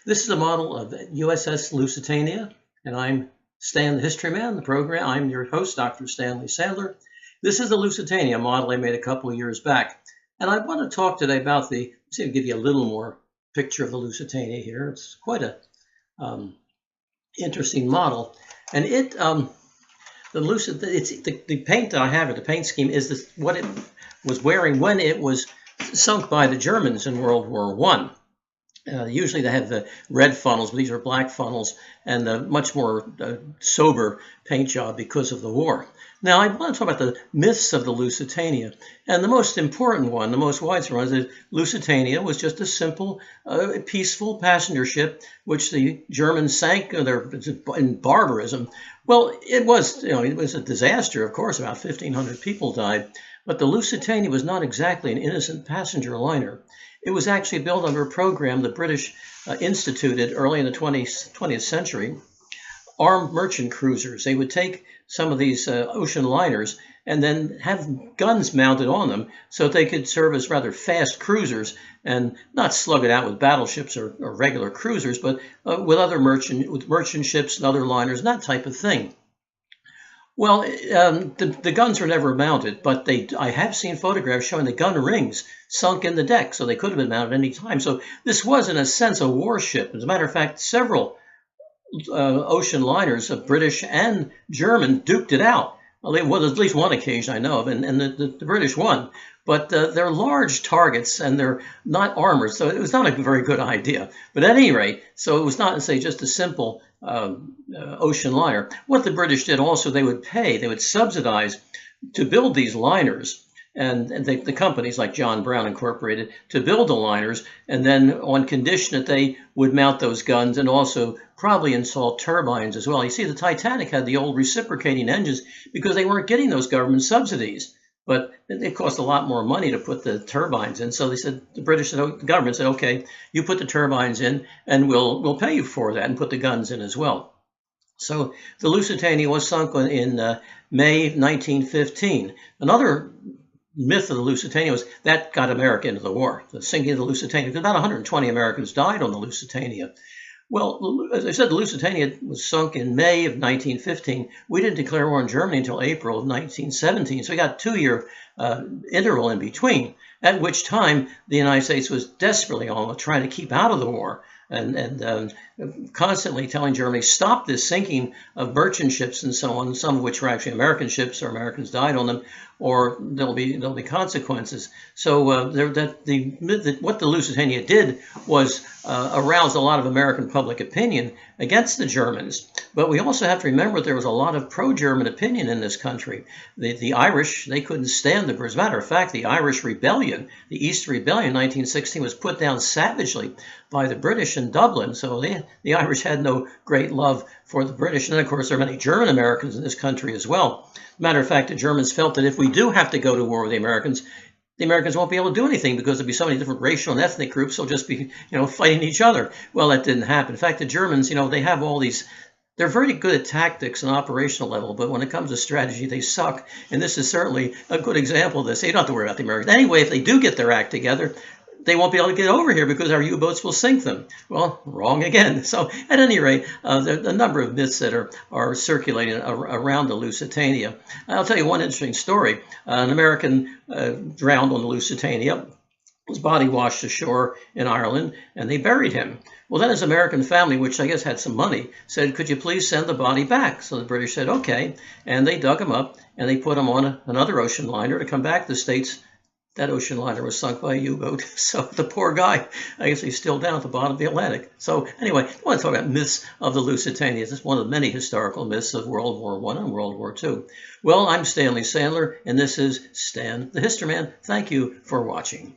This is a model of USS Lusitania, and I'm Stan the History Man, the program. I'm your host, Dr. Stanley Sandler. This is the Lusitania model I made a couple of years back. And I want to talk today about see if I give you a little more picture of the Lusitania here. It's quite a interesting model. And the paint that I have, the paint scheme, is what it was wearing when it was sunk by the Germans in World War I. Usually they have the red funnels, but these are black funnels, and a much more sober paint job because of the war. Now, I want to talk about the myths of the Lusitania. And the most important one, the most widespread one, is that Lusitania was just a simple, peaceful passenger ship, which the Germans sank in barbarism. Well, it was a disaster, of course. About 1,500 people died. But the Lusitania was not exactly an innocent passenger liner. It was actually built under a program the British instituted early in the 20th century, armed merchant cruisers. They would take some of these ocean liners and then have guns mounted on them so they could serve as rather fast cruisers and not slug it out with battleships or regular cruisers, but with merchant ships and other liners and that type of thing. Well, the guns were never mounted, but I have seen photographs showing the gun rings sunk in the deck, so they could have been mounted any time. So this was, in a sense, a warship. As a matter of fact, several ocean liners, British and German, duked it out. Well, there was at least one occasion I know of, and the British won. But they're large targets, and they're not armored, so it was not a very good idea. But at any rate, so it was not, say, just a simple ocean liner. What the British did also, they would subsidize to build these liners, and the companies like John Brown Incorporated to build the liners, and then on condition that they would mount those guns and also probably install turbines as well. You see, the Titanic had the old reciprocating engines because they weren't getting those government subsidies. But it cost a lot more money to put the turbines in. So they said, the government said, okay, you put the turbines in and we'll pay you for that, and put the guns in as well. So the Lusitania was sunk in May 1915. Another myth of the Lusitania was that got America into the war, the sinking of the Lusitania, because about 120 Americans died on the Lusitania. Well, as I said, the Lusitania was sunk in May of 1915. We didn't declare war on Germany until April of 1917, so we got a 2-year interval in between, at which time the United States was desperately almost trying to keep out of the war and constantly telling Germany, stop this sinking of merchant ships and so on, some of which were actually American ships or Americans died on them, or there'll be consequences. So what the Lusitania did was arouse a lot of American public opinion against the Germans. But we also have to remember there was a lot of pro-German opinion in this country. The Irish, they couldn't stand the British. As a matter of fact, the Irish Rebellion, the Easter Rebellion in 1916, was put down savagely by the British in Dublin. So the Irish had no great love for the British. And then, of course, there are many German Americans in this country as well. Matter of fact, the Germans felt that if we do have to go to war with the Americans won't be able to do anything because there'll be so many different racial and ethnic groups. They'll just be, fighting each other. Well, that didn't happen. In fact, the Germans, they have all these. They're very good at tactics and operational level, but when it comes to strategy, they suck. And this is certainly a good example of this. You don't have to worry about the Americans. Anyway, if they do get their act together, they won't be able to get over here because our U-boats will sink them. Well, wrong again. So at any rate, there are a number of myths that are circulating around the Lusitania. I'll tell you one interesting story. An American drowned on the Lusitania. His body washed ashore in Ireland, and they buried him. Well, then his American family, which I guess had some money, said, could you please send the body back? So the British said, okay. And they dug him up, and they put him on another ocean liner to come back to the States. That ocean liner was sunk by a U-boat. So the poor guy, I guess he's still down at the bottom of the Atlantic. So anyway, I want to talk about myths of the Lusitania. This is one of the many historical myths of World War I and World War II. Well, I'm Stanley Sandler, and this is Stan the History Man. Thank you for watching.